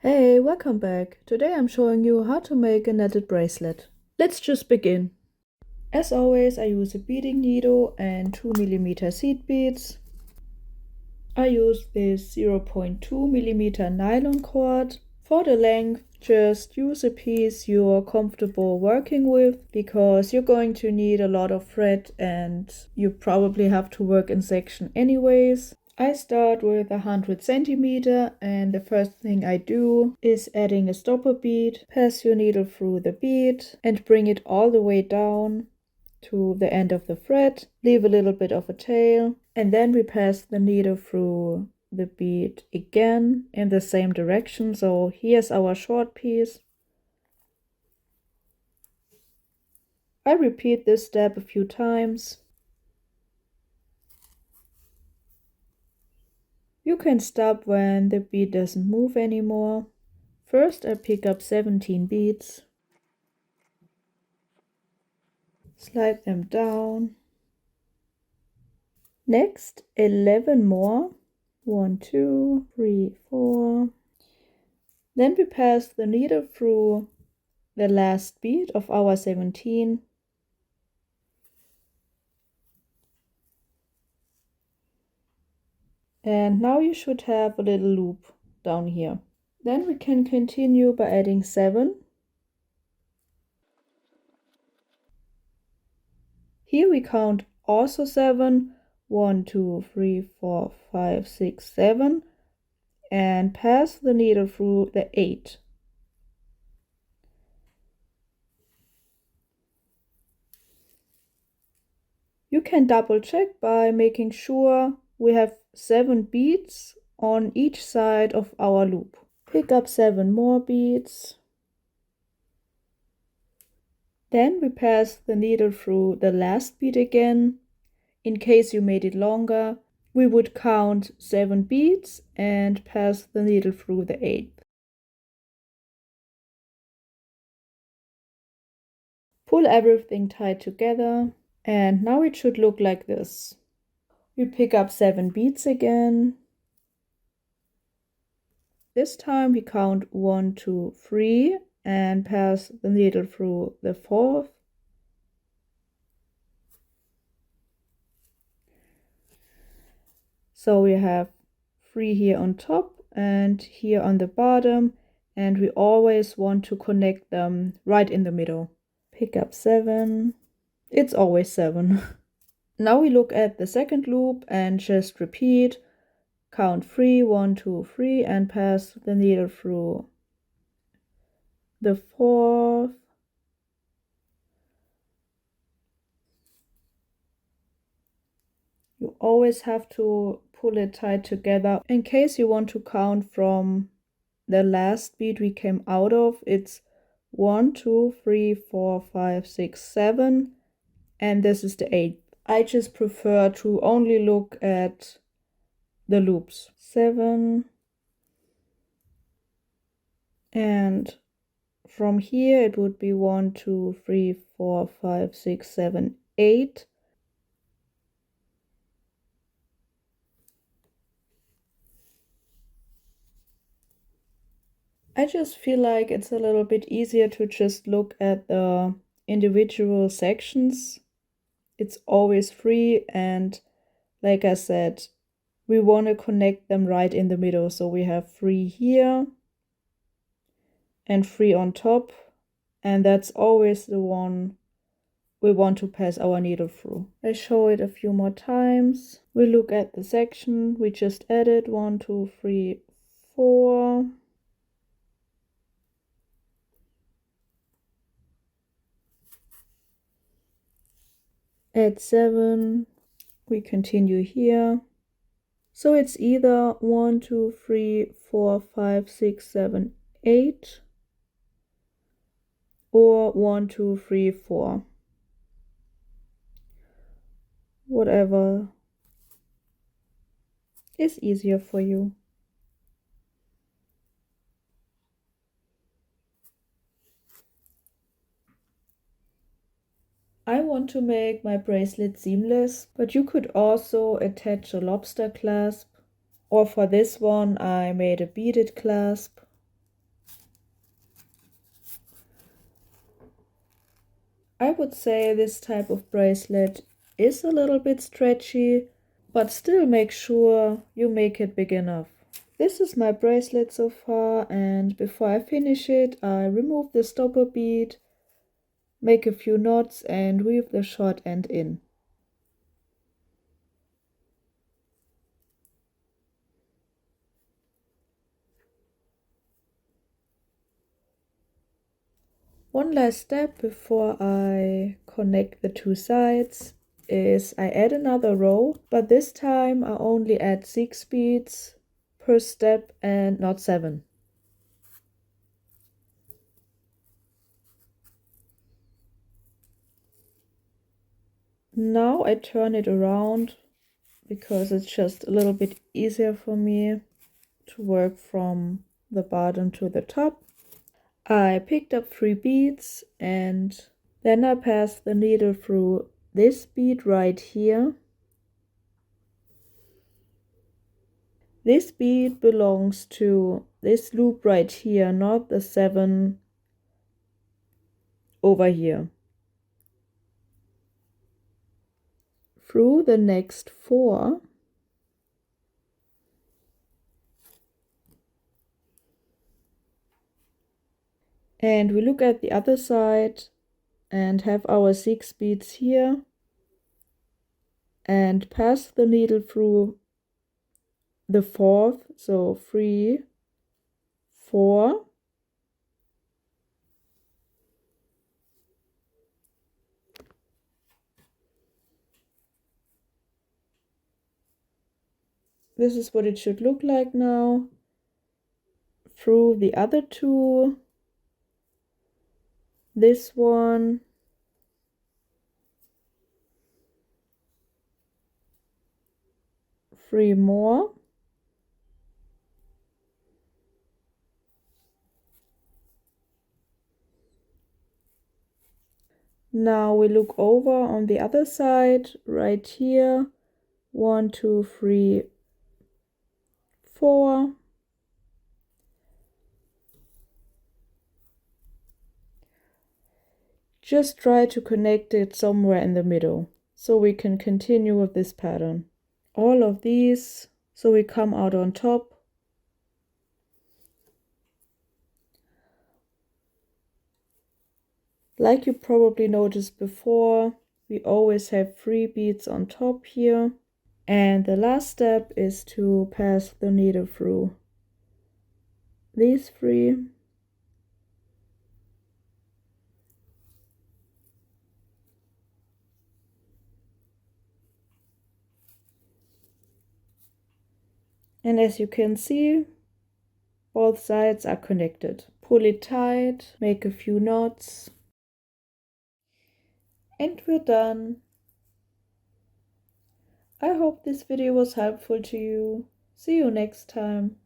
Hey, welcome back. Today I'm showing you how to make a netted bracelet. Let's just begin. As always, I use a beading needle and 2mm seed beads. I use this 0.2mm nylon cord. For the length, just use a piece you're comfortable working with because you're going to need a lot of thread and you probably have to work in section anyways. I start with 100 centimeter and the first thing I do is adding a stopper bead. Pass your needle through the bead and bring it all the way down to the end of the thread. Leave a little bit of a tail and then we pass the needle through the bead again in the same direction. So here's our short piece. I repeat this step a few times. You can stop when the bead doesn't move anymore. First I pick up 17 beads, slide them down. Next 11 more, 1, 2, 3, 4. Then we pass the needle through the last bead of our 17. And now you should have a little loop down here. Then we can continue by adding 7. Here we count also 7. 1, 2, 3, 4, 5, 6, 7. And pass the needle through the 8. You can double check by making sure we have 7 beads on each side of our loop. Pick up 7 more beads. Then we pass the needle through the last bead again. In case you made it longer, we would count 7 beads and pass the needle through the 8th. Pull everything tight together and now it should look like this. We pick up 7 beads again. This time we count 1, 2, 3 and pass the needle through the 4th. So we have 3 here on top and here on the bottom, and we always want to connect them right in the middle. Pick up 7. It's always 7. Now we look at the second loop and just repeat. Count 3, 1, 2, 3 and pass the needle through the 4th. You always have to pull it tight together. In case you want to count from the last bead we came out of, it's 1, 2, 3, 4, 5, 6, 7, and this is the 8th. I just prefer to only look at the loops. 7, and from here it would be 1, 2, 3, 4, 5, 6, 7, 8. I just feel like it's a little bit easier to just look at the individual sections. It's always 3, and like I said, we want to connect them right in the middle. So we have 3 here and 3 on top, and that's always the one we want to pass our needle through. I show it a few more times. We look at the section we just added. 1, 2, 3, 4. Add 7. We continue here. So it's either 1, 2, 3, 4, 5, 6, 7, 8 or 1, 2, 3, 4. Whatever is easier for you. I want to make my bracelet seamless, but you could also attach a lobster clasp, or for this one I made a beaded clasp. I would say this type of bracelet is a little bit stretchy, but still make sure you make it big enough. This is my bracelet so far, and before I finish it, I remove the stopper bead, make a few knots and weave the short end in. One last step before I connect the two sides is I add another row, but this time I only add 6 beads per step and not 7. Now I turn it around because it's just a little bit easier for me to work from the bottom to the top. I picked up 3 beads and then I passed the needle through this bead right here. This bead belongs to this loop right here, not the 7 over here. Through the next 4, and we look at the other side and have our 6 beads here and pass the needle through the 4th, so 3, 4, this is what it should look like now. Through the other 2, this one, three more, now we look over on the other side right here, 1, 2, 3, 4, just try to connect it somewhere in the middle so we can continue with this pattern. All of these so we come out on top. Like you probably noticed before, we always have 3 beads on top here. And the last step is to pass the needle through these 3. And as you can see, both sides are connected. Pull it tight, make a few knots, and we're done. I hope this video was helpful to you. See you next time.